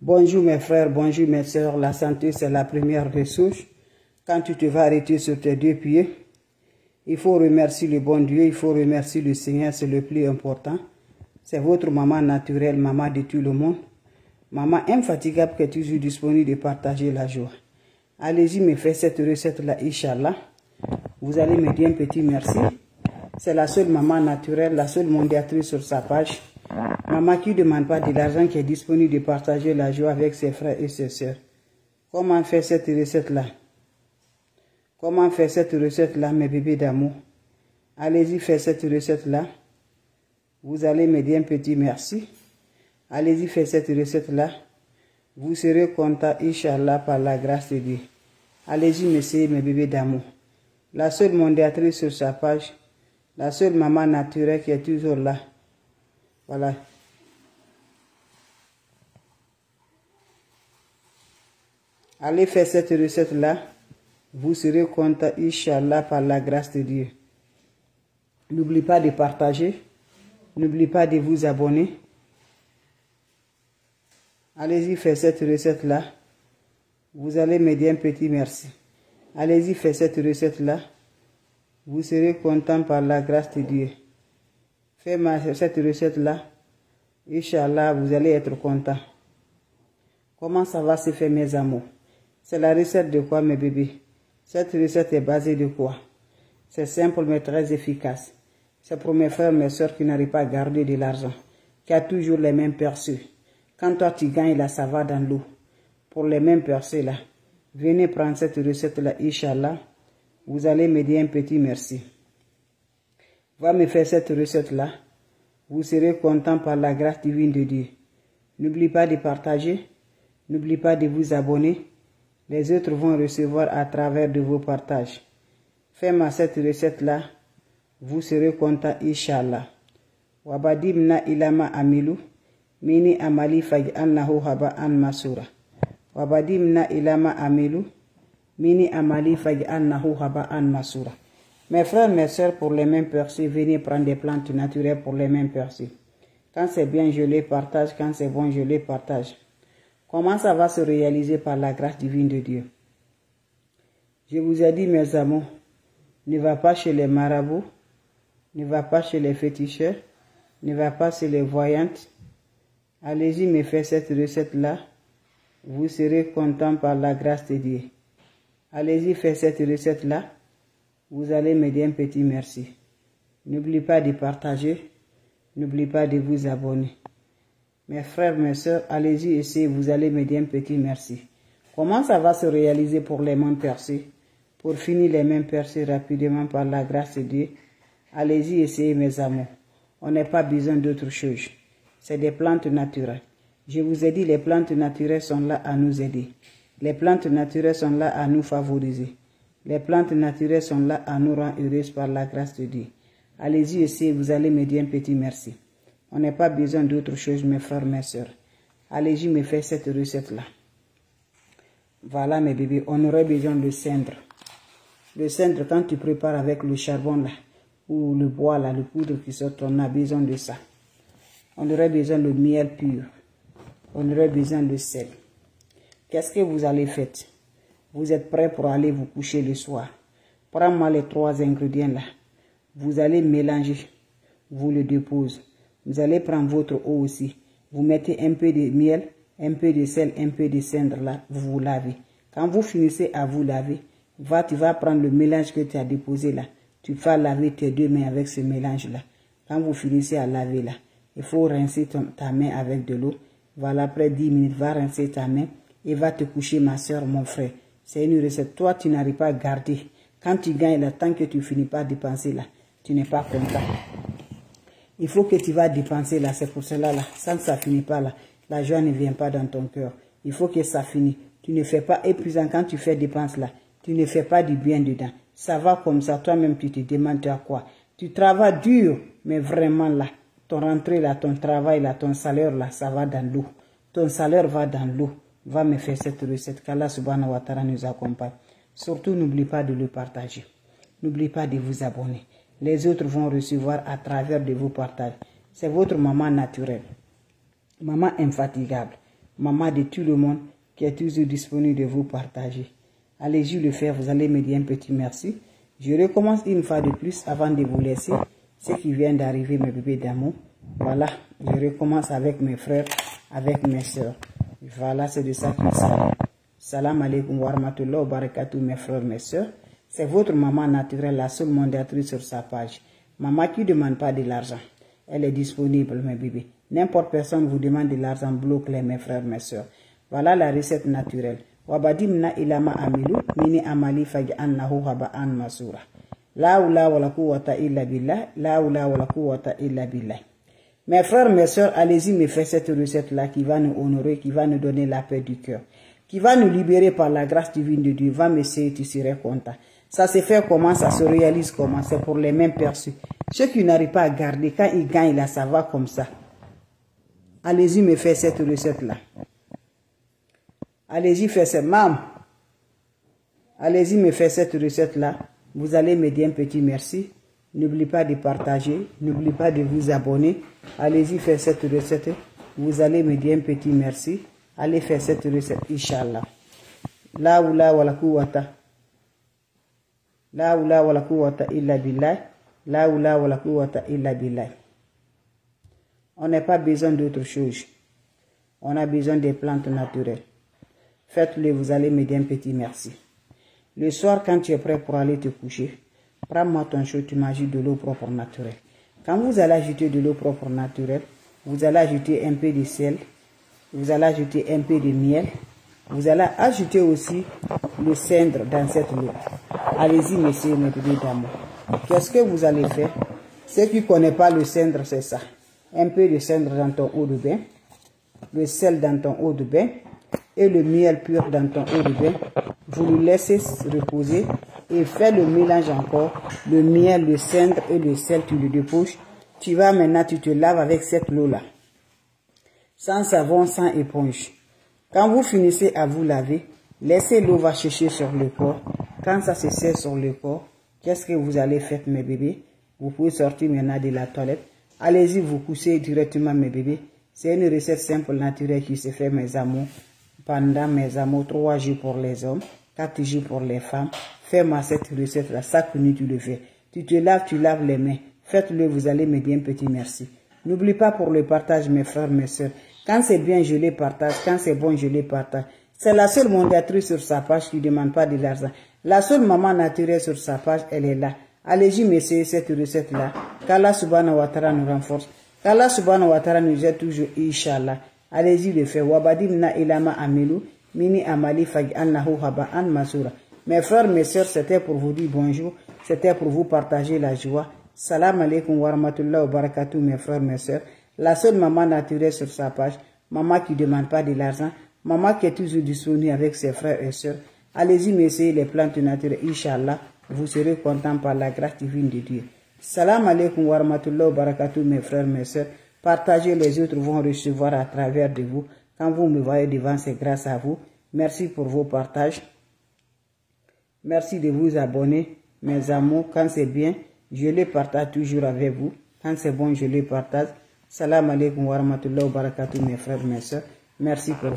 Bonjour mes frères, bonjour mes sœurs, la santé c'est la première ressource. Quand tu te vas arrêter sur tes deux pieds, il faut remercier le bon Dieu, il faut remercier le Seigneur, c'est le plus important. C'est votre maman naturelle, maman de tout le monde. Maman infatigable qui est toujours disponible de partager la joie. Allez-y me faire cette recette-là, Inch'Allah. Vous allez me dire un petit merci. C'est la seule maman naturelle, la seule mondiatrice sur sa page. Maman qui ne demande pas de l'argent, qui est disponible de partager la joie avec ses frères et ses sœurs. Comment faire cette recette-là? Comment faire cette recette-là, mes bébés d'amour? Allez-y faire cette recette-là. Vous allez me dire un petit merci. Allez-y faire cette recette-là. Vous serez content, Inch'Allah, par la grâce de Dieu. Allez-y, messieurs, mes bébés d'amour. La seule mondiatrice sur sa page. La seule maman naturelle qui est toujours là. Voilà. Allez faire cette recette-là. Vous serez content, Inch'Allah, par la grâce de Dieu. N'oubliez pas de partager. N'oubliez pas de vous abonner. Allez-y faire cette recette-là. Vous allez me dire un petit merci. Allez-y faire cette recette-là. Vous serez content par la grâce de Dieu. Faites cette recette-là. Inch'Allah, vous allez être content. Comment ça va se faire, mes amours? C'est la recette de quoi, mes bébés? Cette recette est basée de quoi? C'est simple mais très efficace. C'est pour mes frères et mes soeurs qui n'arrivent pas à garder de l'argent, qui a toujours les mêmes percées. Quand toi tu gagnes là, ça va dans l'eau. Pour les mêmes percées là, venez prendre cette recette-là, Inch'Allah. Vous allez me dire un petit merci. Va me faire cette recette-là. Vous serez content par la grâce divine de Dieu. N'oubliez pas de partager. N'oubliez pas de vous abonner. Les autres vont recevoir à travers de vos partages. Faites-moi cette recette-là. Vous serez content, Inch'Allah. Wabadimna ilama amilu. Mini amali faj'alnahu haba'an masura. Wabadimna ilama amilu. Mini amali faj'alnahu haba'an masura. Mes frères, mes soeurs, pour les mêmes percées, venez prendre des plantes naturelles pour les mêmes percées. Quand c'est bien, je les partage. Quand c'est bon, je les partage. Comment ça va se réaliser par la grâce divine de Dieu? Je vous ai dit, mes amours, ne va pas chez les marabouts, ne va pas chez les féticheurs, ne va pas chez les voyantes. Allez-y me faire cette recette-là. Vous serez content par la grâce de Dieu. Allez-y faire cette recette-là. Vous allez me dire un petit merci. N'oubliez pas de partager. N'oubliez pas de vous abonner. Mes frères, mes soeurs, allez-y essayer. Vous allez me dire un petit merci. Comment ça va se réaliser pour les mêmes percées? Pour finir les mêmes percées rapidement par la grâce de Dieu. Allez-y essayer, mes amours. On n'a pas besoin d'autre chose. C'est des plantes naturelles. Je vous ai dit, les plantes naturelles sont là à nous aider. Les plantes naturelles sont là à nous favoriser. Les plantes naturelles sont là à nous rendre heureuses par la grâce de Dieu. Allez-y essayer, vous allez me dire un petit merci. On n'a pas besoin d'autre chose, mes frères, mes soeurs. Allez-y me faire cette recette-là. Voilà, mes bébés, on aurait besoin de cendre. Le cendre, quand tu prépares avec le charbon là, ou le bois là, le poudre qui sort, on a besoin de ça. On aurait besoin de miel pur. On aurait besoin de sel. Qu'est-ce que vous allez faire? Vous êtes prêts pour aller vous coucher le soir. Prends-moi les 3 ingrédients là. Vous allez mélanger. Vous le déposez. Vous allez prendre votre eau aussi. Vous mettez un peu de miel, un peu de sel, un peu de cendre là. Vous vous lavez. Quand vous finissez à vous laver, tu vas prendre le mélange que tu as déposé là. Tu vas laver tes 2 mains avec ce mélange là. Quand vous finissez à laver là, il faut rincer ta main avec de l'eau. Voilà, après 10 minutes, va rincer ta main et va te coucher, ma soeur, mon frère. C'est une recette. Toi, tu n'arrives pas à garder. Quand tu gagnes là, tant que tu finis pas de dépenser là, tu n'es pas content. Il faut que tu vas dépenser là. C'est pour cela là. Ça ne finit pas là. La joie ne vient pas dans ton cœur. Il faut que ça finisse. Tu ne fais pas épuisant quand tu fais dépense là. Tu ne fais pas du bien dedans. Ça va comme ça. Toi-même, tu te demandes à quoi. Tu travailles dur, mais vraiment là. Ton rentrée là, ton travail là, ton salaire là, ça va dans l'eau. Ton salaire va dans l'eau. Va me faire cette recette. Qu'Allah subhanahu wa ta'ala nous accompagne. Surtout, n'oublie pas de le partager. N'oubliez pas de vous abonner. Les autres vont recevoir à travers de vos partages. C'est votre maman naturelle. Maman infatigable, maman de tout le monde qui est toujours disponible de vous partager. Allez-y le faire, vous allez me dire un petit merci. Je recommence une fois de plus avant de vous laisser. Ce qui vient d'arriver, mes bébés d'amour. Voilà, je recommence avec mes frères, avec mes soeurs. Voilà, c'est de ça qu'il s'agit. Salam alaikum wa rahmatullahi wa barakatuh, mes frères, mes soeurs. C'est votre maman naturelle, la seule mondatrice sur sa page. Maman qui ne demande pas de l'argent. Elle est disponible, mes bébés. N'importe personne vous demande de l'argent, bloque-les, mes frères, mes soeurs. Voilà la recette naturelle. Wabadimna ilama amilu, mini amali fagi annahu haba an masura. La oula wa la quwwata illa billah, la oula wa la quwwata illa billah. Mes frères, mes soeurs, allez-y me faire cette recette-là qui va nous honorer, qui va nous donner la paix du cœur, qui va nous libérer par la grâce divine de Dieu. Va m'essayer, tu serais content. Ça se fait comment, ça se réalise comment, c'est pour les mêmes perçus. Ceux qui n'arrivent pas à garder, quand ils gagnent là, ça va comme ça. Allez-y me faire cette recette-là. Allez-y faire cette, maman. Allez-y me faire cette recette-là. Vous allez me dire un petit merci. N'oubliez pas de partager. N'oubliez pas de vous abonner. Allez-y faire cette recette. Vous allez me dire un petit merci. Allez faire cette recette, Inch'Allah. La oula wa la quwwata. La oula wa la quwwata illa billah. La oula wa la quwwata illa billah. On n'a pas besoin d'autre chose. On a besoin des plantes naturelles. Faites-le, vous allez me dire un petit merci. Le soir, quand tu es prêt pour aller te coucher, prends-moi ton chaud, tu m'ajoutes de l'eau propre naturelle. Quand vous allez ajouter de l'eau propre naturelle, vous allez ajouter un peu de sel, vous allez ajouter un peu de miel, vous allez ajouter aussi le cendre dans cette eau. Allez-y, messieurs, mes bébés d'amour. Qu'est-ce que vous allez faire? Ceux qui ne connaissent pas le cendre, c'est ça. Un peu de cendre dans ton eau de bain, le sel dans ton eau de bain, et le miel pur dans ton eau de bain. Vous le laissez reposer et faites le mélange encore. Le miel, le cendre et le sel, tu le déposes. Tu vas maintenant, tu te laves avec cette eau-là. Sans savon, sans éponge. Quand vous finissez à vous laver, laissez l'eau va chercher sur le corps. Quand ça se sert sur le corps, qu'est-ce que vous allez faire, mes bébés? Vous pouvez sortir maintenant de la toilette. Allez-y, vous couchez directement, mes bébés. C'est une recette simple, naturelle qui se fait, mes amours. Pendant mes amours, 3 jours pour les hommes, 4 jours pour les femmes. Fais-moi cette recette-là, chaque minute tu le fais. Tu laves les mains. Faites-le, vous allez me dire un petit merci. N'oublie pas pour le partage, mes frères, mes soeurs. Quand c'est bien, je les partage. Quand c'est bon, je les partage. C'est la seule mondatrice sur sa page qui ne demande pas de l'argent. La seule maman naturelle sur sa page, elle est là. Allez-y, m'essayer cette recette-là. Qu'Allah subhanahu wa ta'ala nous renforce. Qu'Allah subhanahu wa ta'ala nous aide toujours, Inch'Allah. Allez-y le faire. Wabadimna ilama amilu, mini amali fagi annahu haba an masura. Mes frères, mes soeurs, c'était pour vous dire bonjour. C'était pour vous partager la joie. Salam alaikum wa rahmatullahi wa barakatuh, mes frères, mes soeurs. La seule maman naturelle sur sa page. Maman qui ne demande pas de l'argent. Maman qui est toujours disponible avec ses frères et soeurs. Allez-y, m'essayer les plantes naturelles. Inch'Allah, vous serez contents par la grâce divine de Dieu. Salam alaikum wa rahmatullahi wa barakatuh, mes frères, mes soeurs. Partagez, les autres vont recevoir à travers de vous. Quand vous me voyez devant, c'est grâce à vous. Merci pour vos partages. Merci de vous abonner. Mes amours, quand c'est bien, je les partage toujours avec vous. Quand c'est bon, je les partage. Salam alaikum wa rahmatullahi wa barakatuh, mes frères, mes soeurs. Merci pour